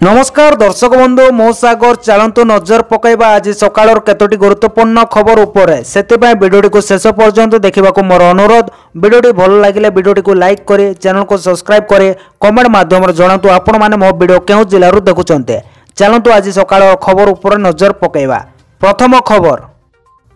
नमस्कार दर्शक बंधु मो सागर चलतु नजर पकईबा आज सकाळ केतोटी गुरुत्वपूर्ण खबर उपरे सेतिबाई वीडियोटी को शेष पर्यंत देखा मोर अनुरोध। वीडियोटी भल लगे वीडियोटी को लाइक करे, चैनल को सब्सक्राइब करे, कमेंट माध्यम जनातु आपण माने मो वीडियो केउ जिल्लारू देखुचंते। चलतु आज सकाळ खबर उपरे नजर पकईबा। प्रथम खबर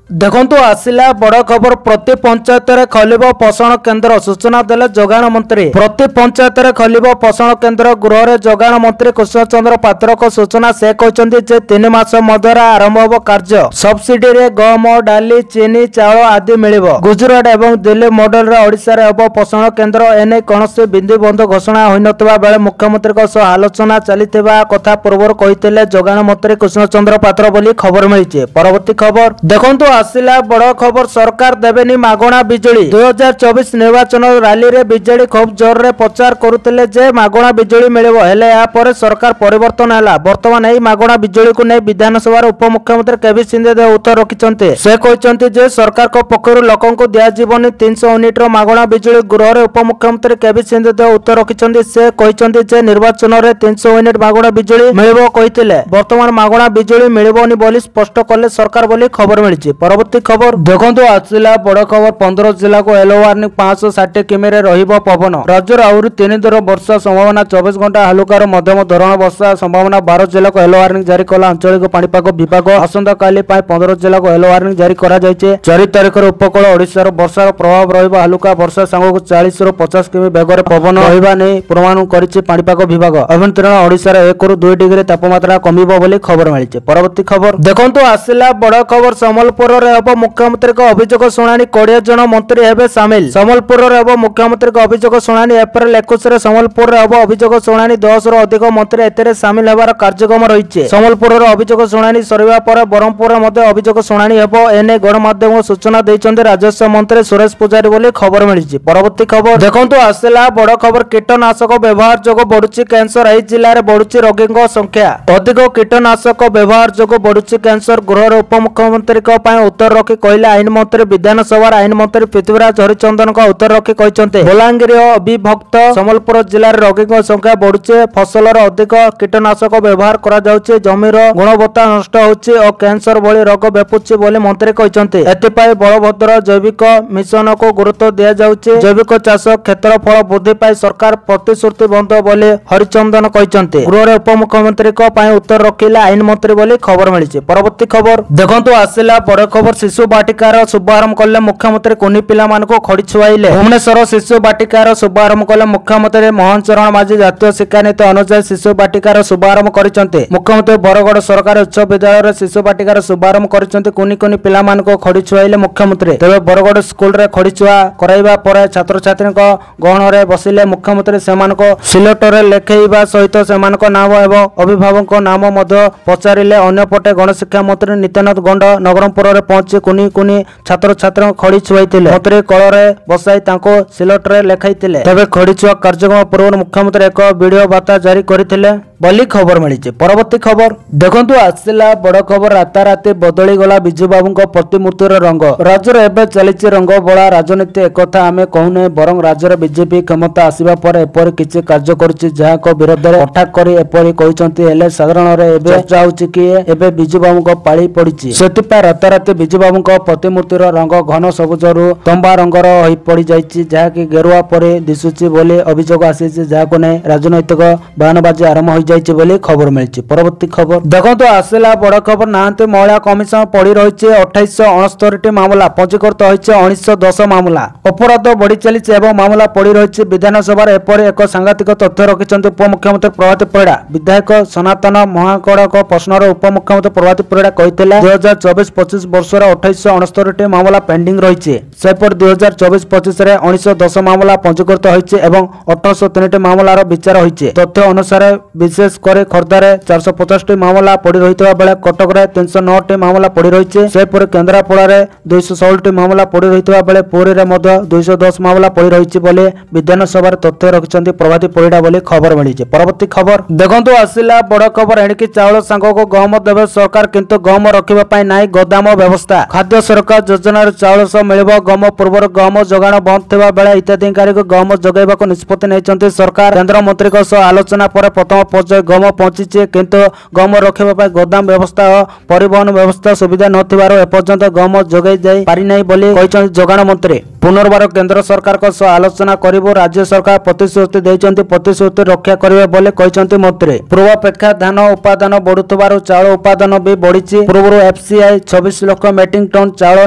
देखंतु आसिला बड़ खबर। प्रति पंचायत रे खलिबो पोषण केन्द्र सूचना देले जोगाण मंत्री। प्रति पंचायत रे खलिबो पोषण केन्द्र गृह रे जोगाण मंत्री कृष्ण चंद्र पात्र को सूचना से कहचंदी जे 3 मास मध्यरे आरंभ हो कार्य। सब्सिडी रे गम, डाली, चीनी, चाउल आदि मिलिबो। गुजरात एवं दिल्ली मॉडल रे ओडिसा रे हबो पोषण केन्द्र। एने कोनोसी बिंदु बंध घोषणा होई नतबा बेले मुख्यमंत्री को सह आलोचना चलितबा कथा पूर्व कहितले जोगाण मंत्री कृष्ण चंद्र पात्र बोली खबर मिलिছে। परवर्ती खबर देखंतु आसिला बड़ खबर। सरकार देवेनी मागणा बिजुली। 2024 निर्वाचन रैली रे बीजेडी खूब जोर रे प्रचार करुतिले जे मागणा बिजुली मिलिबो। हेले या परे सरकार परिवर्तन हैला। वर्तमान एही मागणा बिजुली को नै विधानसभा उपमुख्यमंत्री केवी सिंधेदेव उत्तर रखिचंते। से कहचंती जे सरकार को पक्षरु लोकन को दिया जीवनी 300 यूनिट रो मागणा बिजुली। गृह रे उपमुख्यमंत्री केवी सिंधेदेव उत्तर रखिचंती। से कहचंती जे निर्वाचन रे 300 यूनिट मागणा बिजुली मिलिबो कहितिले। वर्तमान मागणा बिजुली मिलिबोनी बोली स्पष्ट कले सरकार बोली खबर मिलिछि। परवर्ती खबर देखंतु आसिला बड़ खबर। 15 जिला को येलो वार्निंग। 560 किमी रे रहिबो पवन। राज्य रे आउरी 3 दिन वर्षा संभावना। 24 घंटा हलुकार मध्यम धरण वर्षा संभावना। 12 जिला को येलो वार्निंग जारी कला आंचलिक पाणीपाग विभाग। आसंता काली पाए 15 जिला को येलो वार्निंग जारी करा जायचे। 4 तारिख रे उपकूल ओडिसा रो वर्षार प्रभाव रहिबो। हलुका वर्षा संग 40 ରୁ 50 किमी बेग रे पवन रहिबा नै पूर्वानुमान करिछि पाणीपाग विभाग। अभ्यंतरण ओडिसा रे 1 ରୁ 2 डिग्री तापमात्रा कमिबो बोली खबर मिलिছে। परवर्ती खबर देखंतु आसिला बड़ खबर। संबलपुर रे हबो मुख्यमंत्री को अभियोग शुणाणी। 20 जन मंत्री हेबे शामिल। संबलपुर रे हबो मुख्यमंत्री को अभियोग शुणाणी। एप्रिल 21 रे संबलपुर रे हबो अभियोग शुणाणी। 10 ରୁ अधिक मंत्री एतेरे शामिल हेबार कार्यक्रम रहिছে। संबलपुर रे अभियोग शुणाणी सरिबा पर बरहमपुर रे मध्ये अभियोग शुणाणी हेबो। एने गणमाध्यम सूचना दैचंदे राजस्व मंत्री सुरेश पुजारी बोली खबर मिलिছে। परवर्ती खबर देखंतु आसिला बड़ खबर। कीटनाशक व्यवहार जोगो बढ़ुछि कैंसर। एही जिल्ला रे बढ़ुछि रोगीଙ୍କ संख्या। अधिक कीटनाशक व्यवहार जोगो बढ़ुछि कैंसर। गृह रे उपमुख्यमंत्री को पाए उत्तर रखी कहले आईन मंत्री। विधानसभा आईन मंत्री पृथ्वीराज हरिचंदन को उत्तर रखी कहते बलांगीर अविभक्त संबलपुर जिले में रोगी संख्या बढ़ुचे। फसल अधिक कीटनाशक व्यवहार करा जाउचे। जमीर गुणवत्ता नष्ट होउचे और कैंसर भली रोग व्यापुची बोली मंत्री कहते। एथिपाई बलभद्र जैविक मिशन को गुरुत्व दिया जाउचे। जैविक चाष क्षेत्रफल वृद्धि पाई सरकार प्रतिश्रुतिबद्ध बोली हरिचंदन कहते। गृह रे उपमुख्यमंत्री को पाए उत्तर रखिले आईन मंत्री बोली खबर मिलिছে। परवर्ती खबर देखंतु आसिला बड़ खबर। शिशु बाटिकार शुभारंभ कले मुख्यमंत्री। कुनी पिला मान को खड़ी छुआइले। भुवनेश्वर शिशु बाटिकार शुभारंभ कले मुख्यमंत्री। मोहन चरण माझी जातीय शिक्षा नीति अनुसार शिशु बाटिकार शुभारंभ करिसंते। मुख्यमंत्री बरगड़ सरकारी उच्च विद्यालय शिशु बाटिकार शुभारंभ करिसंते। कुनी कुनी पिला मान को खड़ी छुआइले मुख्यमंत्री। तबे बरगड़ स्कूल रे खड़ी छुआ कराइबा परे छात्र छात्री को गहन रे बसिले मुख्यमंत्री। सेमान को सिलेट रे लेखैबा सहित सेमान को नाम एवं अभिभावक नाम मध्य पचारिले। अन्य पटे गणशिक्षा मंत्री नित्यानंद गंड नगरमपुर रे पहुंची कुनी कुनी छात्र छात्री खड़ी छुआइतिले। मंत्री कଳରେ बसाई तांको सिलेट रे लेखाइतिले। तबे खड़ी छुआ कार्यक्रम पूर्व मुख्यमंत्री एक वीडियो बार्ता जारी करथिले बोली खबर मिलिছে। परवर्ती खबर देखंतु आसिला बड़ खबर। राताराती बदली गला बिजू बाबू को प्रतिमूर्तिर रंग। राज्य रे एबे चलिछि रंग बळा राजनीति। एकथा आमे कहूने बरं राज्य रे बीजेपी क्षमता आसीबा पर एपर किछि कार्य करूछि जहा को विरोध रे अटैक करी एपरि कहिसंती। हेले साधारण रे एबे चर्चा होछि कि एबे बिजू बाबू को पाळी पड़िछि। सेतिपा राताराती बिजू बाबू को प्रतिमूर्तिर रंग घन सबुजरू तंबा रंगर होई पड़ी जाइछि जहा कि गेरुआ परे दिसुछि बोली अभियोग आसीछि। जहा को नै राजनैतिक बयानबाजी आरंभ होई जाइछि बोली खबर मिलिছে। परवर्ती खबर देखंतु आसिला बड़ खबर। नांती महिला कमिशन पड़ी रहिछि 2869 मामला। पंजीकृत होइछि 1910 मामला। अपराध बढ़ी चलिछि एवं मामला पड़ी रहिछि। विधानसभा रे एपरि एक सांघातिक तथ्य रखिछन्ति उपमुख्यमंत्री प्रभाती परिडा। विधायक सनातन महाकड़ को प्रश्नर उपमुख्यमंत्री प्रभाती परिडा कहितले 2024-25 वर्ष रे 2869 मामला पेंडिंग रहिछि। सेपर 2024-25 रे 1910 मामला पंजीकृत होइछि एवं 1803 मामलार विचार होइछि। तथ्य अनुसार विशेष करे खर्दारे 450 मामला पड़ी रहितबा बेले कटक रे 309 मामला पड़ी रहिछि। सेपर केन्द्रापड़ा रे 216 मामला पड़ी रहितबा बेले पुरी रे मध्य 210 मामला पड़ी रहिछि बोले विधानसभा रे तथ्य रखिछन्ति प्रभाती परिडा बोली खबर मिलिছে। परवर्ती खबर देखंतु आसिला बड़ खबर। एणिकी चाउल संग को गहम देबे सरकार किंतु गहम रखिबा पई नाइ गोदाम व्यवस्था। खाद्य सरकार योजना रे चाउल सह मिलिबो गहम। पूर्वर गहम जोगाण बंद थिबा बेले हिताधिकारी को गहम जोगाइबा को निष्पत्ति नेइछन्ति सरकार। केंद्र मंत्री को सह आलोचना पर प्रथम ପର୍ଯ୍ୟନ୍ତ ଗମ ପହଞ୍ଚିଛି କିନ୍ତୁ ଗମ ରଖିବା ପାଇଁ ଗୋଦାମ ବ୍ୟବସ୍ଥା ଓ ପରିବହନ ବ୍ୟବସ୍ଥା ସୁବିଧା ନଥିବାରୁ ଏପର୍ଯ୍ୟନ୍ତ ଗମ ଯୋଗାଇ ଯାଇ ପାରିନାହିଁ ବୋଲି କହିଛନ୍ତି ଯୋଗାଣ ମନ୍ତ୍ରୀ। ପୁନର୍ବାର କେନ୍ଦ୍ର ସରକାରଙ୍କ ସହ ଆଲୋଚନା କରିବୁ। ରାଜ୍ୟ ସରକାର ପ୍ରତିଶ୍ରୁତି ଦେଇଛନ୍ତି, ପ୍ରତିଶ୍ରୁତି ରକ୍ଷା କରିବେ ବୋଲି କହିଛନ୍ତି ମନ୍ତ୍ରୀ। ପୂର୍ବାପେକ୍ଷା ଧାନ ଉତ୍ପାଦନ ବଢୁଥିବାରୁ ଚାଉଳ ଉତ୍ପାଦନ ବି ବଢିଛି। ପୂର୍ବରୁ ଏଫସିଆଇ 26 ଲକ୍ଷ ମେଟ୍ରିକ ଟନ ଚାଉଳ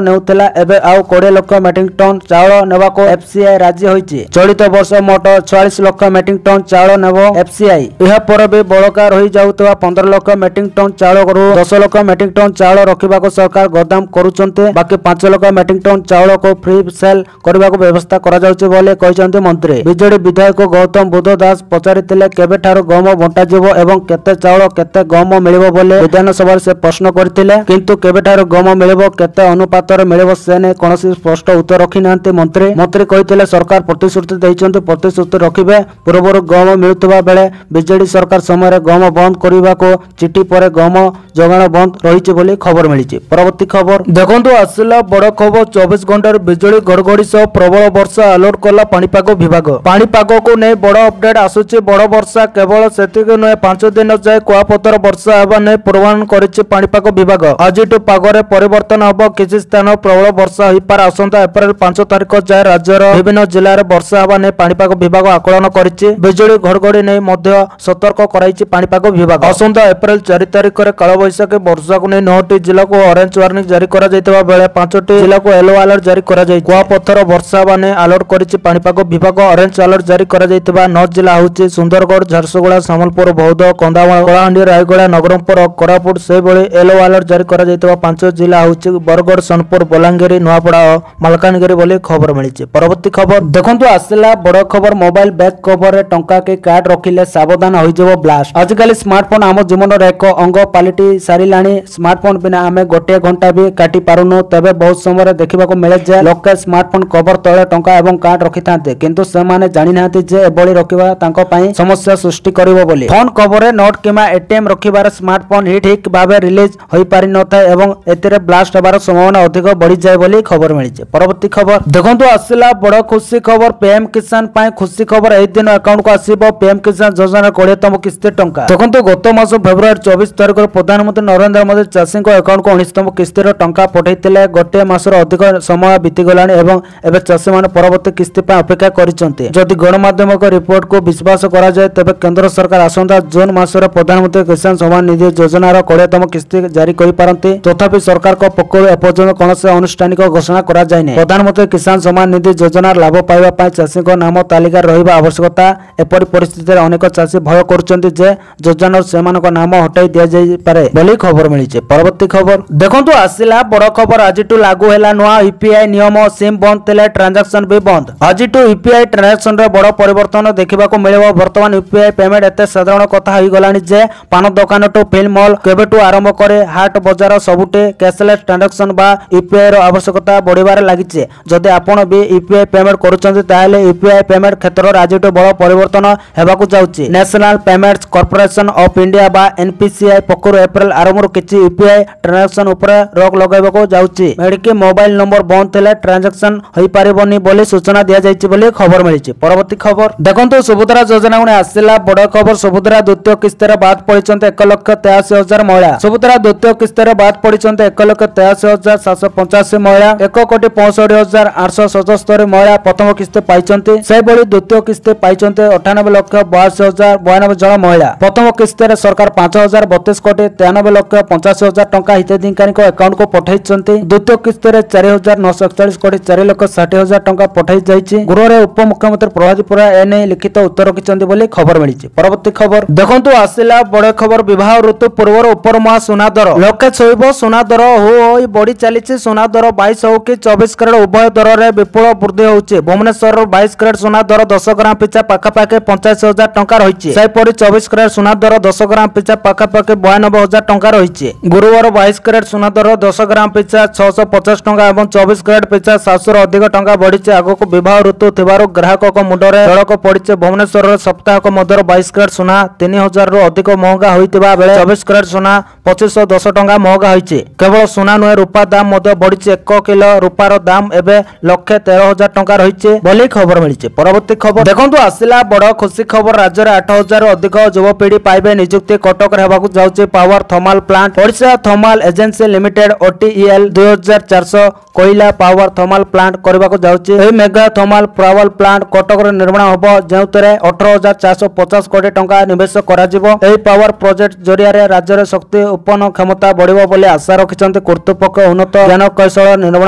ନେଉଥିଲା, ଏବେ ଆଉ 20 ଲକ୍ଷ ମେଟ୍ରିକ ଟନ ଚାଉଳ ନେବାକୁ ଏଫସିଆଇ ରାଜି ହୋଇଛି। ଚଳିତ ବର୍ଷ ମୋଟ 46 ଲକ୍ଷ ମେଟ୍ରିକ ଟନ ଚାଉଳ ନେବ ଏଫସିଆଇ। ଏହାପରେ ବି ବଳକା ରହିଯାଉଥିବା 15 ଲକ୍ଷ ମେଟ୍ରିକ ଟନ ଚାଉଳରୁ 10 ଲକ୍ଷ ମେଟ୍ରିକ ଟନ ଚାଉଳ ରଖିବାକୁ ସରକାର ଗୋଦାମ କରୁଛନ୍ତି। ବାକି 5 ଲକ୍ଷ ମେଟ୍ରିକ ଟନ ଚାଉଳକୁ ଫ୍ରି ସେଲ୍ କରିବାକୁ ବ୍ୟବସ୍ଥା କରାଯାଉଛି ବୋଲି କହିଛନ୍ତି ମନ୍ତ୍ରୀ। ବିଜେଡି ବିଧାୟକ ଗୌତମ ବୁଦ୍ଧ ଦାସ ପଚାରିଥିଲେ କେବେଠାରୁ ଗମ ବଣ୍ଟାଯିବ ଏବଂ କେତେ ଚାଉଳ କେତେ ଗମ ମିଳିବ ବୋଲି ବିଧାନସଭାରେ ସେ ପ୍ରଶ୍ନ କରିଥିଲେ, କିନ୍ତୁ କେବେଠାରୁ ଗମ ମିଳିବ କେତେ ଅନୁପାତରେ ମିଳିବ ସେ ନେଇ କୌଣସି ସ୍ପଷ୍ଟ ଉତ୍ତର ରଖିନାହାନ୍ତି ମନ୍ତ୍ରୀ। ମନ୍ତ୍ରୀ କହିଥିଲେ ସରକାର ପ୍ରତିଶ୍ରୁତି ଦେଇଛନ୍ତି, ପ୍ରତିଶ୍ରୁତି ରଖିବେ। ପୂର୍ବରୁ ଗମ ମିଳୁଥିବା ବେଳେ ବିଜେଡି ସରକାର ସମୟରେ ଗମ ବନ୍ଦ କରିବାକୁ ଚିଠି ପରେ ଗମ ଯୋଗାଣ ବନ୍ଦ ରହିଛି ବୋଲି ଖବର ମିଳିଛି। ପରବର୍ତ୍ତୀ ଖବର ଦେଖନ୍ତୁ, ଆସିଲା ବଡ଼ ଖବର। 24 ଘଣ୍ଟାରେ ବିଜୁଳି ଘଡଘଡି ସହ ପ୍ରବଳ ବର୍ଷା ଆଲର୍ଟ କଲା ପାଣିପାଗ ବିଭାଗ। ପାଣିପାଗକୁ ନେଇ ବଡ଼ ଅପଡେଟ୍ ଆସୁଛି। ବଡ଼ ବର୍ଷା କେବଳ ସେତିକି ନୁହେଁ, 5 ଦିନ ଯାଏ କୁଆପଥର ବର୍ଷା ହେବା ନେଇ ପୂର୍ବାନୁମାନ କରିଛି ପାଣିପାଗ ବିଭାଗ। ଆଜିଠୁ ପାଗରେ ପରିବର୍ତ୍ତନ ହେବ, କିଛି ସ୍ଥାନ ପ୍ରବଳ ବର୍ଷା ହୋଇପାରେ। ଆସନ୍ତା ଏପ୍ରିଲ 5 ତାରିଖ ଯାଏ ରାଜ୍ୟର ବିଭିନ୍ନ ଜିଲ୍ଲାରେ ବର୍ଷା ହେବା ନେଇ ପାଣିପାଗ ବିଭାଗ ଆକଳନ କରିଛି। ବିଜୁଳି ଘଡଘଡି ନେଇ ମଧ୍ୟ ସତର୍କ କରାଇଛି ପାଣିପାଗ ବିଭାଗ। ଆସନ୍ତା ଏପ୍ରିଲ 4 ତାରିଖରେ କାଳବୈଶାଖୀ ବର୍ଷାକୁ ନେଇ 9ଟି ଜିଲ୍ଲାକୁ ଅରେଞ୍ଜ ୱାର୍ଣ୍ଣିଂ ଜାରି କରାଯାଇଥିବା ବେଳେ 5ଟି ଜିଲ୍ଲାକୁ ୟେଲୋ ଆଲର୍ଟ ଜାରି କରାଯାଇଛି। କୁଆପଥର ବର୍ଷା ହେବା ନେଇ ଆଲର୍ଟ କରିଛି ପାଣିପାଗ ବିଭାଗ। ଅରେଞ୍ଜ ଆଲର୍ଟ ଜାରି କରାଯାଇଥିବା 9 ଜିଲ୍ଲା ହେଉଛି ସୁନ୍ଦରଗଡ଼, ଝାରସୁଗୁଡ଼ା, ସମ୍ବଲପୁର, ବୌଦ୍ଧ, କନ୍ଧମାଳ, କଳାହାଣ୍ଡି, ରାୟଗଡ଼ା, ନବରଙ୍ଗପୁର ଓ କୋରାପୁଟ। ସେହିଭଳି ୟେଲୋ ଆଲର୍ଟ ଜାରି କରାଯାଇଥିବା 5 ଜିଲ୍ଲା ହେଉଛି ବରଗଡ଼, ସୋନପୁର, ବଲାଙ୍ଗୀର, ନୂଆପଡ଼ା ଓ ମାଲକାନଗିରି ବୋଲି ଖବର ମିଳିଛି। ପରବର୍ତ୍ତୀ ଖବର ଦେଖନ୍ତୁ, ଆସିଲା ବଡ଼ ଖବର। ମୋବାଇଲ ବ୍ୟାଗ୍ କଭରରେ ଟଙ୍କା କି କାର୍ଡ ରଖିଲେ ସାବଧାନ ହୋଇଯିବ ବ୍ଲାଷ୍ଟ। ଆଜିକାଲି ସ୍ମାର୍ଟଫୋନ ଆମ ଜୀବନର ଏକ ଅଙ୍ଗ ପାଲଟି ସାରିଲାଣି। ସ୍ମାର୍ଟଫୋନ ବିନା ଆମେ ଗୋଟିଏ ଘଣ୍ଟା ବି କାଟି ପାରୁନୁ। ତେବେ ବହୁତ ସମୟରେ ଦେଖିବାକୁ ମିଳେ ଯେ ଲୋକେ ସ୍ମାର୍ଟଫୋନ କଭର ତଳେ ଟଙ୍କା ଏବଂ କାର୍ଡ ରଖିଥାନ୍ତି, କିନ୍ତୁ ସେମାନେ ଜାଣିନାହାନ୍ତି ଯେ ଏଭଳି ରଖିବା ତାଙ୍କ ପାଇଁ ସମସ୍ୟା ସୃଷ୍ଟି କରିବ ବୋଲି। ଫୋନ କଭରରେ ନୋଟ କିମ୍ବା ଏଟିଏମ ରଖିବାରେ ସ୍ମାର୍ଟଫୋନ ଠିକ୍ ଭାବେ ରିଲିଜ ହୋଇପାରିନଥାଏ ଏବଂ ଏଥିରେ ବ୍ଲାଷ୍ଟ ହେବାର ସମ୍ଭାବନା ଅଧିକ ବଢିଯାଏ ବୋଲି ଖବର ମିଳିଛି। ପରବର୍ତ୍ତୀ ଖବର ଦେଖନ୍ତୁ, ଆସିଲା ବଡ଼ ଖୁସି ଖବର। ପିଏମ କିଷାନ ପାଇଁ ଖୁସି ଖବର। ଏହି ଦିନ ଆକାଉଣ୍ଟକୁ ଆସିବ ପିଏମ କିଷାନ ଯୋଜନାର 20ତମ କିସ୍ତି ଟଙ୍କା। ଦେଖନ୍ତୁ, ଗତ ମାସ ଫେବୃଆରୀ 24 ତାରିଖରେ ପ୍ରଧାନମନ୍ତ୍ରୀ ନରେନ୍ଦ୍ର ମୋଦି ଚାଷୀଙ୍କ ଆକାଉଣ୍ଟକୁ 19ତମ କିସ୍ତିର ଟଙ୍କା ପଠାଇଥିଲେ। ଗୋଟିଏ ମାସର ଅଧିକ ସମୟ ବିତିଗଲାଣି ଏବଂ ଏବେ ଚାଷୀମାନେ ପରବର୍ତ୍ତୀ କିସ୍ତି ପାଇଁ ଅପେକ୍ଷା କରିଛନ୍ତି। ଯଦି ଗଣମାଧ୍ୟମିକ ରିପୋର୍ଟକୁ ବିଶ୍ୱାସ କରାଯାଏ ତେବେ କେନ୍ଦ୍ର ସରକାର ଆସନ୍ତା ଜୁନ ମାସରେ ପ୍ରଧାନମନ୍ତ୍ରୀ କିଷାନ ସମ୍ମାନ ନିଧି ଯୋଜନାର 20ତମ କିସ୍ତି ଜାରି କରିପାରନ୍ତି। ତଥାପି ସରକାରଙ୍କ ପକ୍ଷରୁ ଏପର୍ଯ୍ୟନ୍ତ କୌଣସି ଆନୁଷ୍ଠାନିକ ଘୋଷଣା କରାଯାଇନାହିଁ। ପ୍ରଧାନମନ୍ତ୍ରୀ କିଷାନ ସମ୍ମାନ ନିଧି ଯୋଜନାର ଲାଭ ପାଇବା ପାଇଁ ଚାଷୀଙ୍କ ନାମ ତାଲିକାରେ ରହିବା ଆବଶ୍ୟକତା। ଏପରି ପରିସ୍ଥିତିରେ ଅନେକ ଚାଷୀ ଭୟ କରୁଛନ୍ତି ଯେ ଯୋଜନାରୁ ସେମାନଙ୍କ ନାମ ହଟାଇ ଦିଆଯାଇପାରେ ବୋଲି ଖବର ମିଳିଛି। ପରବର୍ତ୍ତୀ ଖବର ଦେଖନ୍ତୁ, ଆସିଲା ବଡ଼ ଖବର। ଆଜିଠୁ ଲାଗୁ ହେଲା ନୂଆ ୟୁପିଆଇ ନିୟମ। ସିମ୍ ବନ୍ଦ ଥିଲେ ଟ୍ରାଞ୍ଜାକ୍ସନ ବି ବନ୍ଦ। ଆଜିଠୁ ୟୁପିଆଇ ଟ୍ରାଞ୍ଜାକ୍ସନରେ ବଡ଼ ପରିବର୍ତ୍ତନ ଦେଖିବାକୁ ମିଳିବ। ବର୍ତ୍ତମାନ ୟୁପିଆଇ ପେମେଣ୍ଟ ଏତେ ସାଧାରଣ କଥା ହୋଇଗଲାଣି ଯେ ପାନ ଦୋକାନଠୁ ଫିଲ୍ମ ହଲ୍ କେବେଠୁ ଆରମ୍ଭ କରି ହାଟ ବଜାର ସବୁଠି କ୍ୟାସଲେସ୍ ଟ୍ରାଞ୍ଜାକ୍ସନ ବା ୟୁପିଆଇ ର ଆବଶ୍ୟକତା ବଢିବାରେ ଲାଗିଛି। ଯଦି ଆପଣ ବି ୟୁପିଆଇ ପେମେଣ୍ଟ କରୁଛନ୍ତି ତାହେଲେ ୟୁପିଆଇ ପେମେଣ୍ଟ କ୍ଷେତ୍ରରେ ଆଜିଠୁ ବଡ଼ ପରିବର୍ତ୍ତନ ହେବାକୁ ଯାଉଛି। National payments corporation of India ବା ଏନପିସିଆଇ ପକ୍ଷରୁ ଏପ୍ରିଲ ଆରମ୍ଭରୁ କିଛି ୟୁପିଆଇ ଟ୍ରାଞ୍ଜାକ୍ସନ ଉପରେ ରୋକ ଲଗାଇବାକୁ ଯାଉଛି। ଏଣିକି ମୋବାଇଲ ନମ୍ବର ବନ୍ଦ ଥିଲେ ଟ୍ରାଞ୍ଜାକ୍ସନ ହୋଇପାରିବନି ବୋଲି ସୂଚନା ଦିଆଯାଇଛି ବୋଲି ଖବର ମିଳିଛି। ପରବର୍ତ୍ତୀ ଖବର ଦେଖନ୍ତୁ, ସୁଭଦ୍ରା ଯୋଜନା ଗୁଣେ ଆସିଲା ବଡ଼ ଖବର। ସୁଭଦ୍ରା ଦ୍ୱିତୀୟ କିସ୍ତିରେ ବାଦ ପଡ଼ିଛନ୍ତି 1,83,000 ମହିଳା। ସୁଭଦ୍ରା ଦ୍ୱିତୀୟ କିସ୍ତିରେ ବାଦ ପଡ଼ିଛନ୍ତି 1,83,785 ମହିଳା। 1,65,877 ମହିଳା ପ୍ରଥମ କିସ୍ତି ପାଇଛନ୍ତି। ସେହିଭଳି ଦ୍ୱିତୀୟ କିସ୍ତି ପାଇଛନ୍ତି 98,82,092 ଜଣ ମହିଳା। ପ୍ରଥମ କିସ୍ତିରେ ସରକାର 5,032,93,85,000 ଟଙ୍କା ହିତାଧିକାରୀଙ୍କ ଆକାଉଣ୍ଟକୁ ପଠାଇଛନ୍ତି। ଦ୍ୱିତୀୟ କିସ୍ତିରେ 4,941,4,60,000 ଟଙ୍କା ପଠାଇ ଯାଇଛି। ଗୃହରେ ଉପମୁଖ୍ୟମନ୍ତ୍ରୀ ପ୍ରଭାତୀ ପରିଡ଼ା ଏନେଇ ଲିଖିତ ଉତ୍ତର ରଖିଛନ୍ତି ବୋଲି ଖବର ମିଳିଛି। ପରବର୍ତ୍ତୀ ଖବର ଦେଖନ୍ତୁ, ଆସିଲା ବଡ଼ ଖବର। ବିବାହ ଋତୁ ପୂର୍ବରୁ ଉପରମୁହାଁ ସୁନା ଦର। ଲୋକେ ଛୁଇଁବ ସୁନା ଦର ହୋଇ ବଢି ଚାଲିଛି। ସୁନା ଦର 22 ହେଉ କି 24 କ୍ୟାରେଟ ଉଭୟ ଦରରେ ବିପୁଳ ବୃଦ୍ଧି ହେଉଛି। ଭୁବନେଶ୍ୱରର 22 କ୍ୟାରେଟ ସୁନା ଦର 10 ଗ୍ରାମ ପିଛା ପାଖାପାଖି 85,000 ଟଙ୍କା ରହିଛି। ସେହିପରି 24 କ୍ୟାରେଟ ସୁନା ଦର 10 ଗ୍ରାମ ପିଛା ପାଖାପାଖି 92,000 ଟଙ୍କା ରହିଛି। ଗୁରୁବାର 22 କ୍ୟାରେଟ ସୁନା ଦର 10 ଗ୍ରାମ ପିଛା 650 ଟଙ୍କା ଏବଂ 24 କ୍ୟାରେଟ ପିଛା 700ରୁ ଅଧିକ ଟଙ୍କା ବଢିଛି। ଆଗକୁ ବିବାହ ଋତୁ ଥିବାରୁ ଗ୍ରାହକଙ୍କ ମୁଣ୍ଡରେ ସଳକ ପଡିଛି। ଭୁବନେଶ୍ୱରରେ ସପ୍ତାହକ ମଧ୍ୟରେ 22 କ୍ୟାରେଟ ସୁନା 3,000ରୁ ଅଧିକ ମହଙ୍ଗା ହୋଇଥିବା ବେଳେ 24 କ୍ୟାରେଟ ସୁନା 2,510 ଟଙ୍କା ମହଙ୍ଗା ହୋଇଛି। କେବଳ ସୁନା ନୁହେଁ, ରୂପା ଦାମ ମଧ୍ୟ ବଢିଛି। 1 କିଲୋ ରୂପାର ଦାମ ଏବେ 1,13,000 ଟଙ୍କା ରହିଛି ବୋଲି ଖବର ମିଳିଛି। ପରବର୍ତ୍ତୀ ଖବର ଦେଖନ୍ତୁ, ଆସିଲା ବଡ଼ ଖୁସି ଖବର। ରାଜ୍ୟରେ 8,000ରୁ ଅଧିକ अधिक युवपीढ़ी पाइबे नियुक्ति कटक हेबाकु जाउछि power thermal plant Odisha thermal agency limited OTEL 2400 कोयला पावर थर्माल प्लांट करबाकु जाउछि। एही mega thermal power plant Cuttack रे निर्माण होबो जेउतरे 18450 कोटी टंका निवेश करा जिवो। एही पावर प्रोजेक्ट जरिया रे राज्य रे शक्ति उत्पन्न क्षमता बढ़िबो बोली आशा रखिसंते कर्तृपक्ष उन्नत ज्ञान कौशल निर्माण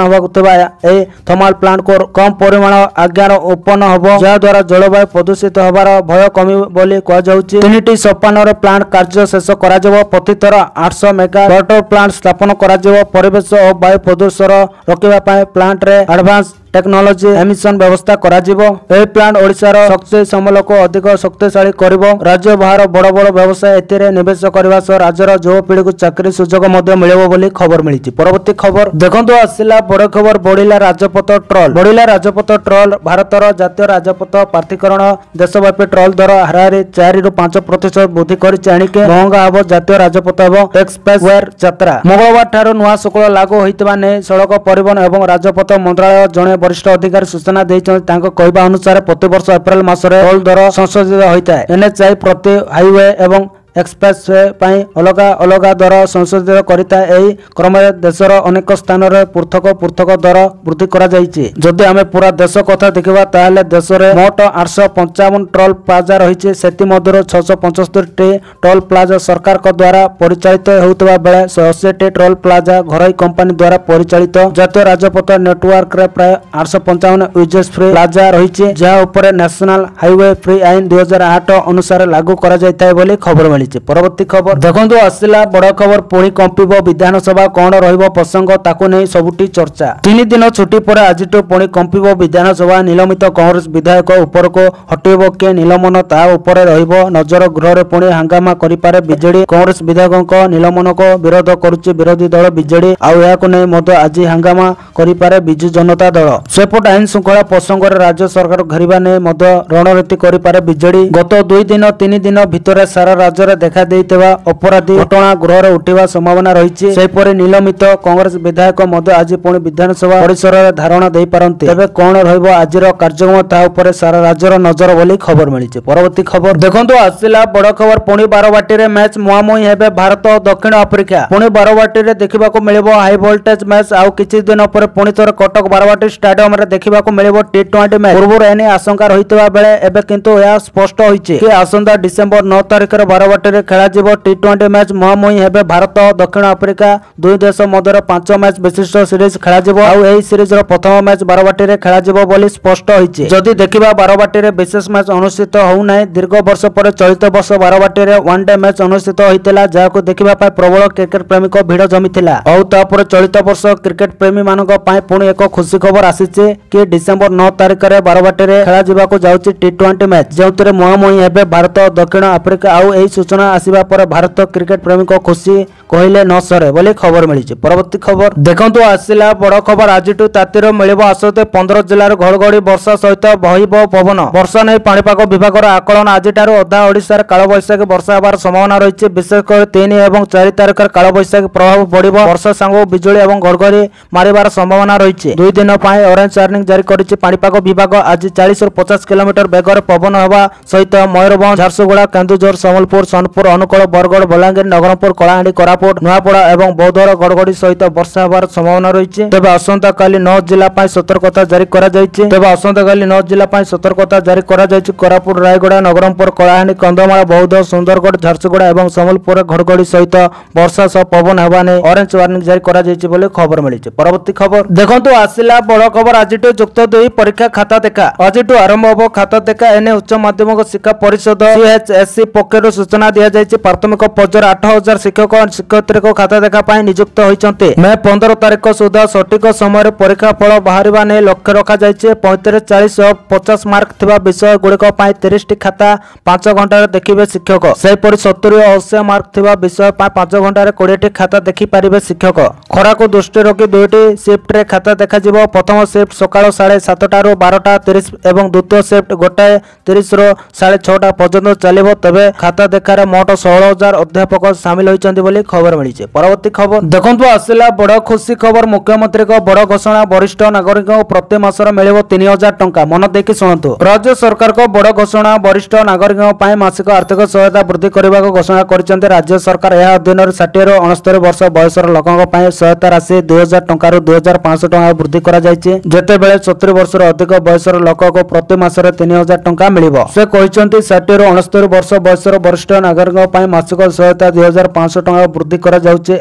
होबाकु थिबा एही थर्माल प्लांट को कम परिमाण आज्ञार उत्पन्न होबो जा द्वारा जलवायु प्रदूषित होबार भय कमी बोली कह जाउछि। तीनटी सोपान रे प्लांट कार्य शेष करा जिवो। प्रति थर 800 मेगा वाटर प्लांट स्थापन करा जिवो। परिवेश और वायु प्रदूषण रोकिबा पय प्लांट रे एडवांस टेक्नोलोजी एमिशन व्यवस्था करा जिवो। एही प्लांट ओडिसा रो शक्ति समूह को अधिक शक्तिशाली करिवो। राज्य बाहर बड़ बड़ व्यवसाय एतिरे निवेश करबा सह राज्यर युवपीढ़ी को चाकरी सुजोग मध्ये मिलिबो बोली खबर मिलिछि। परवर्ती खबर देखंतु आसिला बड़ खबर बढ़िला राजपथ ट्रोल। बढ़िला राजपथ ट्रोल भारतर जातीय राजपथ प्राधिकरण देशव्यापी ट्रोल दर हाराहारी 4 ରୁ 5% वृद्धि करिछि। एणिके महंगा हबो जातीय राजपथ एवं एक्सप्रेस वेयर यात्रा। मंगलवार ठारो नुआ शुल्क लागू होइतबा नै सड़क परिवहन एवं राजपथ मंत्रालय जणे वरिष्ठ अधिकारी सूचना देइछन। कहवा अनुसार प्रति वर्ष एप्रिल मासरे टोल दर संशोधित होता है। NHAI प्रति हाईवे एवं एक्सप्रेस वे अलग अलग दर संशोधित करता है। क्रम देशर अनेक स्थान में पृथक पृथक दर वृद्धि करा जायछि। जदि आमे पूरा देश कथा देखिबा ताले देश में मोट 855 टोल प्लाजा रही। सेति मध्यरु 675 टी टोल प्लाजा सरकार को द्वारा परिचालित होउतबा बेले 180 टी टोल प्लाजा घरोई कंपनी द्वारा परिचालित। जातीय राजपथ नेटवर्क रे प्राय 855 यूजेस फ्री प्लाजा रही जहा ऊपर नेशनल हाईवे फ्री आईन 2008 अनुसार लागू करा जायताय बोली खबर मिली। परवर्ती खबर देखंतु आसिला बड़ खबर पुणी कंपिबो विधानसभा कौन रहिबो प्रसंग ताकू नै सबुटी चर्चा। 3 दिन छुट्टी पर आज पुणी कंपिबो विधानसभा। निलंबित कांग्रेस विधायक ऊपर को हटेबो के निलंबन ता ऊपर रहिबो नजर। गृह रे पुणी हंगामा करि पारे बीजेडी। कांग्रेस विधायक निलंबन को विरोध करुछि विरोधी दल बीजेडी। आउ याकू नै मध्य आज हंगामा करि पारे बिजु जनता दल। सेपट आईन श्रृंखला प्रसंग रे राज्य सरकार घेरिबा नै मध्य रणनीति करि पारे बीजेडी। गत 2 दिन 3 दिन भितर सारा राज्य देखा देइतबा अपराधी घटना गृह रे उठिबा संभावना रहिछि। सेपरि निलंबित कांग्रेस विधायक मध्य आज पुणी विधानसभा परिसर रे धारणा देइ पारन्ते। तबे कोन रहइबो आजिर कार्यक्रम ता ऊपर सारा राज्यर नजर बोली खबर मिलिछि। परवर्ती खबर देखंतु आसिला बड़ खबर पुणी बारवाटी रे मैच मुहामुही हेबे भारत और दक्षिण अफ्रिका। पुणी बारवाटी रे देखिबाकू मिलिबो हाई वोल्टेज मैच। आउ किछि दिन पर पुणी थोर कटक बारवाटी स्टेडियम रे देखिबाकू मिलिबो T20 मैच। पूर्व एने आशंका रहितबा बेले एबे किंतु या स्पष्ट होइछि कि आसंता डिसेंबर 9 तारिख रे बारवाटी खेला जीवो T20 मैच मुहामुही हेबे भारत और दक्षिण अफ्रिका। दुई देश मध्य 5 मैच विशिष्ट सीरीज खेला जीवो। आउ एही सीरीज रो प्रथम मैच बारवाटी रे खेला जीवो बोली स्पष्ट होइछि। जदि देखिबा बारवाटी रे विशेष मैच अनुष्ठित होउ नै। दीर्घ वर्ष पर चलित वर्ष बारवाटी रे वन डे मैच अनुष्ठित होइतिला जाहाको देखिबा पाए प्रबल क्रिकेट प्रेमी को भिड़ जमिथिला। आउ तापर चलित वर्ष क्रिकेट प्रेमी मानक पाए पुणी एक खुशी खबर आसीछि कि डिसेंबर 9 तारिख रे बारवाटी रे खेला जीवाको जाउछि T20 मैच जेउतरे मुहामुही हेबे भारत और दक्षिण अफ्रिका। आउ एही सूचना आसीबा पर भारत क्रिकेट प्रेमी को खुशी कहले न सरे बोली खबर मिली। परवर्ती खबर देखंतु आसिला बड़ खबर आज तातीर मिलिबो आसते 15 जिल्लार घड़घड़ी वर्षा सहित बहिबो पवन। वर्षा नै पाणीपाग विभाग आकलन आज अधा ओडिशार कालबैशाखी वर्षा होबार संभावना रही। विशेषकर 3 और 4 तारिख कालबैशाखी प्रभाव बढ़िबो। वर्षा सांग बिजुली और घड़घड़ी मारिबार संभावना रही। 2 दिन पय ऑरेंज वार्निंग जारी करिछि पाणीपाग विभाग। आज 40 ରୁ 50 किलोमीटर बेगर पवन होबा सहित मयूरभंज झारसुगुड़ा केन्दुझर सम्बलपुर सोनपुर अनुकूल बरगड़ बलांगीर नगरपुर कलाहांडी कोरापुट नुआपड़ा और बौद्धर घड़घड़ी सहित वर्षा होबार संभावना रही। तेबे आसंता काली 9 जिला पय सतर्कता जारी करा जायछि। तेबे आसंता काली 9 जिला पय सतर्कता जारी करा जायछि। कोरापुट रायगड़ा नगरपुर कलाहांडी कंधमाल बौद्ध सुंदरगढ़ झारसुगुड़ा और सम्बलपुर घड़घड़ी सहित वर्षा सह पवन होबा नै ऑरेंज वार्निंग जारी करा जायछि बोली खबर मिली। परवर्ती खबर देखंतु आसिला बड़ खबर आज युक्त 2 परीक्षा खाता देखा। आज आरंभ होबो खाता देखा। एने उच्च माध्यमिक शिक्षा परिषद CHSE पक्षर सूचना दिया जायछि। प्राथमिक पर्यायर 8000 शिक्षक और शिक्षयित्री को खाता देखा पाई नियुक्त होइचंते। मे 15 तारिख सुधा सठिक समय परीक्षा फल बाहरिबा नै लक्ष्य रखा जायछि। 35 40 और 50 मार्क थिबा विषय गुड़िक 30 टी खाता 5 घंटा देखिबे शिक्षक। सेपरि 70 और 80 मार्क थिबा विषय 5 घंटा 20 टी खाता देखि पारिबे शिक्षक। खरा को दृष्टि रखी 2टी शिफ्ट रे खाता देखा जिवो। प्रथम शिफ्ट सकाळ 7:30 ରୁ 12:30 एवं द्वितीय शिफ्ट 1:30 ରୁ 6:30 पर्यंत चलिबो। तबे खाता देखार ଏଥିରେ ମୋଟ 16,000 ଅଧ୍ୟାପକ ସାମିଲ ହୋଇଛନ୍ତି ବୋଲି ଖବର ମିଳିଛି। ପରବର୍ତ୍ତୀ ଖବର ଦେଖନ୍ତୁ ଆସିଲା ବଡ଼ ଖୁସି ଖବର। ମୁଖ୍ୟମନ୍ତ୍ରୀଙ୍କ ବଡ଼ ଘୋଷଣା, ବରିଷ୍ଠ ନାଗରିକଙ୍କୁ ପ୍ରତି ମାସରେ ମିଳିବ 3,000 ଟଙ୍କା। ମନ ଦେଇକି ଶୁଣନ୍ତୁ। ରାଜ୍ୟ ସରକାରଙ୍କ ବଡ଼ ଘୋଷଣା, ବରିଷ୍ଠ ନାଗରିକଙ୍କ ପାଇଁ ମାସିକ ଆର୍ଥିକ ସହାୟତା ବୃଦ୍ଧି କରିବାକୁ ଘୋଷଣା କରିଛନ୍ତି ରାଜ୍ୟ ସରକାର। ଏହା ଅଧୀନରେ 60ରୁ 69 ବର୍ଷ ବୟସର ଲୋକଙ୍କ ପାଇଁ ସହାୟତା ରାଶି 2,000 ଟଙ୍କାରୁ 2,500 ଟଙ୍କା ବୃଦ୍ଧି କରାଯାଇଛି, ଯେତେବେଳେ 70 ବର୍ଷରୁ ଅଧିକ ବୟସର ଲୋକଙ୍କୁ ପ୍ରତି ମାସରେ 3,000 ଟଙ୍କା ମିଳିବ। ସେ କହିଛନ୍ତି 60ରୁ 69 ବର୍ଷ ବୟସର ବରିଷ୍ଠ ନାଗରିକଙ୍କ ପାଇଁ ମାସିକ ସହାୟତା 2,500 ଟଙ୍କା ବୃଦ୍ଧି କରାଯାଉଛି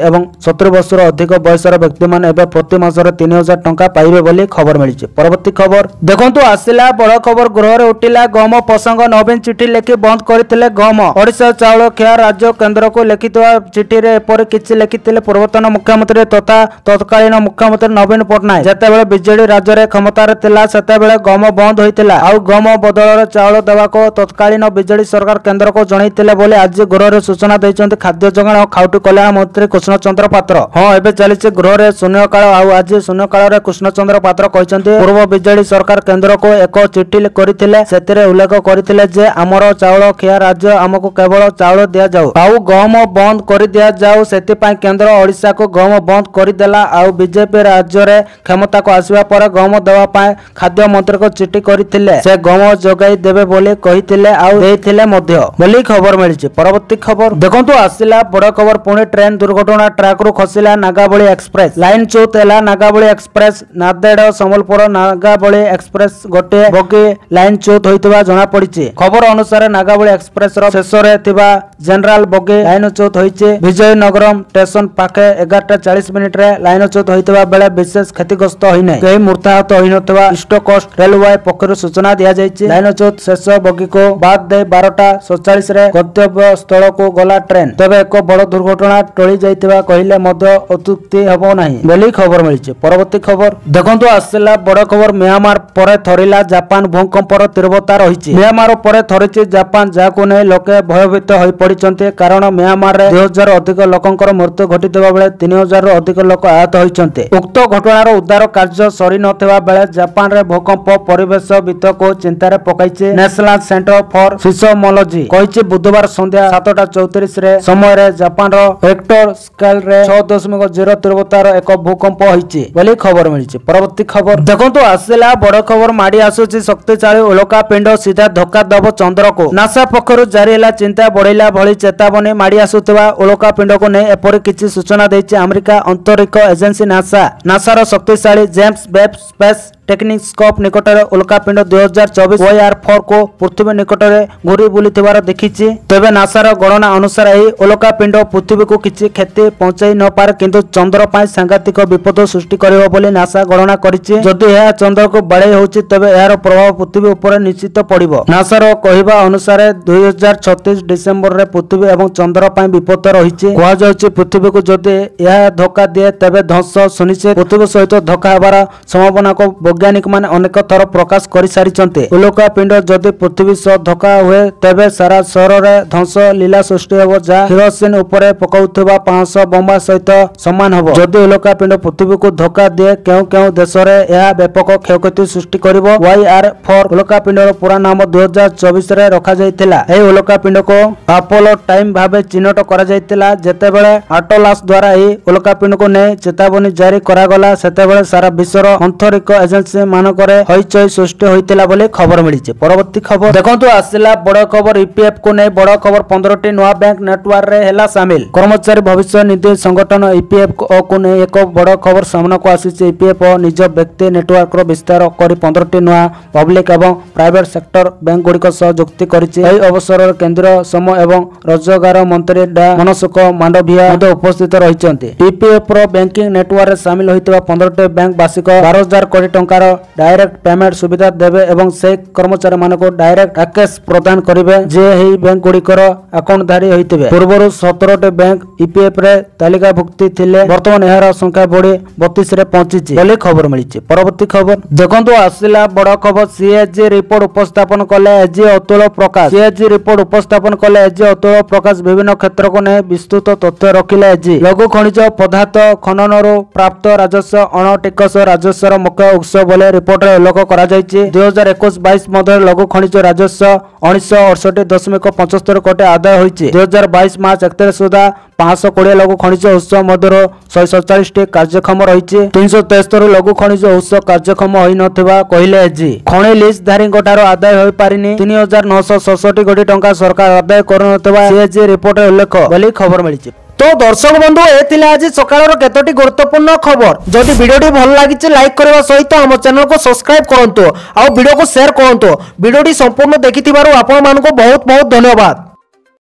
ଏବଂ 70 ବର୍ଷରୁ ଅଧିକ ବୟସର ବ୍ୟକ୍ତିମାନେ ଏବେ ପ୍ରତି ମାସରେ 3,000 ଟଙ୍କା ପାଇବେ ବୋଲି ଖବର ମିଳିଛି। ପରବର୍ତ୍ତୀ ଖବର ଦେଖନ୍ତୁ ଆସିଲା ବଡ଼ ଖବର। ଗୃହରେ ଉଠିଲା ଗହମ ପ୍ରସଙ୍ଗ। ନବୀନ ଚିଠି ଲେଖି ବନ୍ଦ କରିଥିଲେ ଗହମ। ଓଡ଼ିଶା ଚାଉଳ ଖିଆ ରାଜ୍ୟ କେନ୍ଦ୍ରକୁ ଲେଖିଥିବା ଚିଠିରେ ଏପରି କିଛି ଲେଖିଥିଲେ ପୂର୍ବତନ ମୁଖ୍ୟମନ୍ତ୍ରୀ ତଥା ତତ୍କାଳୀନ ମୁଖ୍ୟମନ୍ତ୍ରୀ ନବୀନ ପଟ୍ଟନାୟକ। ଯେତେବେଳେ ବିଜେଡି ରାଜ୍ୟରେ କ୍ଷମତାରେ ଥିଲା ସେତେବେଳେ ଗହମ ବନ୍ଦ ହୋଇଥିଲା। ଆଉ ଗହମ ବଦଳରେ ଚାଉଳ ଦେବାକୁ ତତ୍କାଳୀନ ବିଜେଡି ସରକାର କେନ୍ଦ୍ରକୁ ଜଣାଇଥିଲେ ବୋଲି ଆଜି ଗୃହରେ ସୂଚନା ଦେଇଛନ୍ତି ଖାଦ୍ୟ ଯୋଗାଣ ଓ ଖାଉଟି କଲ୍ୟାଣ ମନ୍ତ୍ରୀ କୃଷ୍ଣଚନ୍ଦ୍ର ପାତ୍ର। ହଁ, ଏବେ ଚାଲିଛି ଗୃହରେ ଶୂନ୍ୟକାଳ। ଆଉ ଆଜି ଶୂନ୍ୟକାଳରେ କୃଷ୍ଣଚନ୍ଦ୍ର ପାତ୍ର କହିଛନ୍ତି ପୂର୍ବ ବିଜେଡି ସରକାର କେନ୍ଦ୍ରକୁ ଏକ ଚିଠି କରିଥିଲେ। ସେଥିରେ ଉଲ୍ଲେଖ କରିଥିଲେ ଯେ ଆମର ଚାଉଳ ଖିଆ ରାଜ୍ୟ, ଆମକୁ କେବଳ ଚାଉଳ ଦିଆଯାଉ ଆଉ ଗହମ ବନ୍ଦ କରି ଦିଆଯାଉ। ସେଥିପାଇଁ କେନ୍ଦ୍ର ଓଡ଼ିଶାକୁ ଗହମ ବନ୍ଦ କରିଦେଲା। ଆଉ ବିଜେପି ରାଜ୍ୟରେ କ୍ଷମତାକୁ ଆସିବା ପରେ ଗହମ ଦେବା ପାଇଁ ଖାଦ୍ୟ ମନ୍ତ୍ରୀଙ୍କୁ ଚିଠି କରିଥିଲେ। ସେ ଗହମ ଯୋଗାଇ ଦେବେ ବୋଲି କହିଥିଲେ ଆଉ ଦେଇଥିଲେ ମଧ୍ୟ ବୋଲି ଖବର ମିଳିଛି। ପରବର୍ତ୍ତୀ ଖବର ଦେଖନ୍ତୁ ଆସିଲା ବଡ଼ ଖବର। ପୁଣି ଟ୍ରେନ ଦୁର୍ଘଟଣା, ଟ୍ରାକରୁ ଖସିଲା ନାଗାବଳୀ ଏକ୍ସପ୍ରେସ। ଲାଇନ ଚ୍ୟୁତ ହେଲା ନାଗାବଳୀ ଏକ୍ସପ୍ରେସ। ନାନ୍ଦେଡ଼ ସମ୍ବଲପୁର ନାଗାବଳୀ ଏକ୍ସପ୍ରେସ ଗୋଟିଏ ବଗି ଲାଇନ ଚ୍ୟୁତ ହୋଇଥିବା ଜଣାପଡ଼ିଛି। ଖବର ଅନୁସାରେ ନାଗାବଳୀ ଏକ୍ସପ୍ରେସର ଶେଷରେ ଥିବା ଜେନେରାଲ ବଗି ଲାଇନ ଚ୍ୟୁତ ହୋଇଛି। ବିଜୟନଗରମ ଷ୍ଟେସନ ପାଖେ 11:40 ଲାଇନ ଚ୍ୟୁତ ହୋଇଥିବା ବେଳେ ବିଶେଷ କ୍ଷତିଗ୍ରସ୍ତ ହୋଇନାହିଁ। କେହି ମୃତାହତ ହୋଇନଥିବା ଇଷ୍ଟ କୋଷ୍ଟ ରେଲୱେ ପକ୍ଷରୁ ସୂଚନା ଦିଆଯାଇଛି। ଲାଇନ ଚ୍ୟୁତ ଶେଷ ବଗିକୁ ବାଦ ଦେଇ 12:47 ଗନ୍ତବ୍ୟ ସ୍ଥଳକୁ ଗଲା ଟ୍ରେନ। ତେବେ ଏକ ବଡ଼ ଦୁର୍ଘଟଣା ଟଳି ଯାଇଥିବା କହିଲେ ମଧ୍ୟ ଅତ୍ୟୁକ୍ତି ହେବ ନାହିଁ ବୋଲି ଖବର ମିଳିଛି। ପରବର୍ତ୍ତୀ ଖବର ଦେଖନ୍ତୁ ଆସିଲା ବଡ଼ ଖବର। ମିଆଁମାର ପରେ ଥରିଲା ଜାପାନ। ଭୂକମ୍ପର ତୀବ୍ରତା ରହିଛି। ମିଆଁମାର ପରେ ଥରିଛି ଜାପାନ, ଯାହାକୁ ନେଇ ଲୋକେ ଭୟଭୀତ ହୋଇପଡ଼ିଛନ୍ତି। କାରଣ ମିଆଁମାରରେ 2,000 ଅଧିକ ଲୋକଙ୍କର ମୃତ୍ୟୁ ଘଟିଥିବା ବେଳେ 3,000ରୁ ଅଧିକ ଲୋକ ଆହତ ହୋଇଛନ୍ତି। ଉକ୍ତ ଘଟଣାର ଉଦ୍ଧାର କାର୍ଯ୍ୟ ସରିନଥିବା ବେଳେ ଜାପାନରେ ଭୂକମ୍ପ ପରିବେଶବିତକୁ ଚିନ୍ତାରେ ପକାଇଛି। ନ୍ୟାସନାଲ ସେଣ୍ଟର ଫର ସିସମୋଲୋଜି କହିଛି ବୁଧବାର ସନ୍ଧ୍ୟା 7:34 ସମୟରେ ଜାପାନର ରିକ୍ଟର ସ୍କେଲରେ 6.0 ତୀବ୍ରତାର ଏକ ଭୂକମ୍ପ ହୋଇଛି ବୋଲି ଖବର ମିଳିଛି। ପରବର୍ତ୍ତୀ ଖବର ଦେଖନ୍ତୁ ଆସିଲା ବଡ଼ ଖବର। ମାଡ଼ି ଆସୁଛି ଶକ୍ତିଶାଳୀ ଉଲ୍କା ପିଣ୍ଡ, ସିଧା ଧକ୍କା ଦେବ ଚନ୍ଦ୍ରକୁ। ନାସା ପକ୍ଷରୁ ଜାରି ହେଲା ଚିନ୍ତା ବଢ଼ିଲା ଭଳି ଚେତାବନୀ। ମାଡ଼ି ଆସୁଥିବା ଉଲ୍କା ପିଣ୍ଡକୁ ନେଇ ଏପରି କିଛି ସୂଚନା ଦେଇଛି ଆମେରିକା ଅନ୍ତରୀକ୍ଷ ଏଜେନ୍ସି ନାସା। ନାସାର ଶକ୍ତିଶାଳୀ ଜେମ୍ସ ୱେବ ସ୍ପେସ୍ ଟେକ୍ନିସ୍କୋପ ନିକଟରେ ଉଲ୍କାପିଣ୍ଡ 2024 OIR-4 କୁ ପୃଥିବୀ ନିକଟରେ ଘୁରି ବୁଲିଥିବାର ଦେଖିଛି। ତେବେ ନାସାର ଗଣନା ଅନୁସାରେ ଏହି ଉଲ୍କାପିଣ୍ଡ ପୃଥିବୀକୁ କିଛି କ୍ଷତି ପହଞ୍ଚାଇ ନପାରେ, କିନ୍ତୁ ଚନ୍ଦ୍ର ପାଇଁ ସାଂଘାତିକ ବିପଦ ସୃଷ୍ଟି କରିବ ବୋଲି ନାସା ଗଣନା କରିଛି। ଯଦି ଏହା ଚନ୍ଦ୍ରକୁ ବାଡ଼େଇ ହେଉଛି ତେବେ ଏହାର ପ୍ରଭାବ ପୃଥିବୀ ଉପରେ ନିଶ୍ଚିତ ପଡ଼ିବ। ନାସାର କହିବା ଅନୁସାରେ 2036 ଡିସେମ୍ବରରେ ପୃଥିବୀ ଏବଂ ଚନ୍ଦ୍ର ପାଇଁ ବିପଦ ରହିଛି। କୁହାଯାଉଛି ପୃଥିବୀକୁ ଯଦି ଏହା ଧକ୍କା ଦିଏ ତେବେ ଧ୍ୱଂସ ସୁନିଶ୍ଚିତ। ପୃଥିବୀ ସହିତ ଧକ୍କା ହେବାର ସମ୍ଭାବନାକୁ ବୈଜ୍ଞାନିକମାନେ ଅନେକ ଥର ପ୍ରକାଶ କରିସାରିଛନ୍ତି। ଉଲ୍କାପିଣ୍ଡ ଯଦି ପୃଥିବୀ ସହ ଧକ୍କା ହୁଏ ତେବେ ସାରା ସହରରେ ଧ୍ୱଂସ ଲୀଳା ସୃଷ୍ଟି ହେବ, ଯାହା ହିରୋସିମା ଉପରେ ପକାଉଥିବା 500 ବୋମା ସହିତ ସମାନ ହେବ। ଯଦି ଉଲ୍କାପିଣ୍ଡ ପୃଥିବୀକୁ ଧକ୍କା ଦିଏ କେଉଁ କେଉଁ ଦେଶରେ ଏହା ବ୍ୟାପକ କ୍ଷୟକ୍ଷତି ସୃଷ୍ଟି କରିବ। OIR-4 ଉଲ୍କାପିଣ୍ଡର ପୁରା ନାମ 2024ରେ ରଖାଯାଇଥିଲା। ଏହି ଉଲ୍କାପିଣ୍ଡକୁ ଆପୋଲୋ ଟାଇମ ଭାବେ ଚିହ୍ନଟ କରାଯାଇଥିଲା। ଯେତେବେଳେ ଆଟଲାସ ଦ୍ୱାରା ଏହି ଉଲ୍କାପିଣ୍ଡକୁ ନେଇ ଚେତାବନୀ ଜାରି କରାଗଲା ସେତେବେଳେ ସାରା ବିଶ୍ୱର ଅନ୍ତରୀକ୍ଷ ଏଜେନ୍ସି ମାନଙ୍କରେ ହଇଚଇ ସୃଷ୍ଟି ହୋଇଥିଲା ବୋଲି ଖବର ମିଳିଛି। ପରବର୍ତ୍ତୀ ଖବର ଦେଖନ୍ତୁ ଆସିଲା ବଡ଼ ଖବର। EPF କୁ ନେଇ ବଡ଼ ଖବର। 15ଟି ନୂଆ ବ୍ୟାଙ୍କ ନେଟୱାର୍କରେ ହେଲା ସାମିଲ। କର୍ମଚାରୀ ଭବିଷ୍ୟ ନିଧି ସଂଗଠନ EPF କୁ ନେଇ ଏକ ବଡ଼ ଖବର ସାମ୍ନାକୁ ଆସିଛି। EPF ନିଜ ବ୍ୟକ୍ତି ନେଟୱାର୍କର ବିସ୍ତାର କରି 15ଟି ନୂଆ ପବ୍ଲିକ ଏବଂ ପ୍ରାଇଭେଟ ସେକ୍ଟର ବ୍ୟାଙ୍କଗୁଡ଼ିକ ସହ ଯୁକ୍ତି କରିଛି। ଏହି ଅବସରରେ କେନ୍ଦ୍ରୀୟ ଶ୍ରମ ଏବଂ ରୋଜଗାର ମନ୍ତ୍ରୀ ଡା ମନସୁଖ ମାଣ୍ଡଭିୟା ମଧ୍ୟ ଉପସ୍ଥିତ ରହିଛନ୍ତି। EPFର ବ୍ୟାଙ୍କିଂ ନେଟୱାର୍କରେ ସାମିଲ ହୋଇଥିବା 15ଟି ବ୍ୟାଙ୍କ ବାର୍ଷିକ 12,000 କୋଟି ଟଙ୍କାର ଡାଇରେକ୍ଟ ପେମେଣ୍ଟ ସୁବିଧା ଦେବେ ଏବଂ ସେହି କର୍ମଚାରୀମାନଙ୍କୁ ଡାଇରେକ୍ଟ ଆକ୍ସେସ୍ ପ୍ରଦାନ କରିବେ ଯିଏ ଏହି ବ୍ୟାଙ୍କଗୁଡ଼ିକର ଆକାଉଣ୍ଟଧାରୀ ହୋଇଥିବେ। ପୂର୍ବରୁ 17ଟି ବ୍ୟାଙ୍କ EPFରେ ତାଲିକାଭୁକ୍ତି ଥିଲେ, ବର୍ତ୍ତମାନ ଏହାର ସଂଖ୍ୟା ବଢ଼ି 32ରେ ପହଞ୍ଚିଛି ବୋଲି ଖବର ମିଳିଛି। ପରବର୍ତ୍ତୀ ଖବର ଦେଖନ୍ତୁ ଆସିଲା ବଡ଼ ଖବର। CAG ରିପୋର୍ଟ ଉପସ୍ଥାପନ କଲେ AG ଅତୁଳ ପ୍ରକାଶ। CAG ରିପୋର୍ଟ ଉପସ୍ଥାପନ କଲେ AG ଅତୁଳ ପ୍ରକାଶ। ବିଭିନ୍ନ କ୍ଷେତ୍ରକୁ ନେଇ ବିସ୍ତୃତ ତଥ୍ୟ ରଖିଲେ AG। ଲଘୁ ଖଣିଜ ପଦାର୍ଥ ଖନନରୁ ପ୍ରାପ୍ତ ରାଜସ୍ୱ, ଅଣ ଟିକସ ରାଜସ୍ୱର ମୁଖ୍ୟ ଉତ୍ସ बोले रिपोर्ट में उल्लेख करा 2021-22 मध्य लघु खनिज राजस्व 1968.75 कोटी आदाय होइछि। 2022 मार्च 31 सुधा 520 लघु खनिज उत्सव मध्य 147 कार्यक्षम रही। 373 लघु खनिज उत्सव कार्यक्षम होई नथिबा कहिले एजी खनि लिजधारी आदाय होई पारिनी 3967 कोटी टंका सरकार आदाय करू नथिबा सीएजी रिपोर्ट उल्लेख बोली खबर मिली। तो दर्शक बंधु ए आज सकाळ केतोटी गुरुत्वपूर्ण खबर। जदि वीडियोटी भल लागिছে लाइक करबा सहित हम चैनल को सब्सक्राइब करंतु आ वीडियो को शेयर करंतु। वीडियोटी संपूर्ण देखिथिबारु आपण मानको बहुत बहुत धन्यवाद।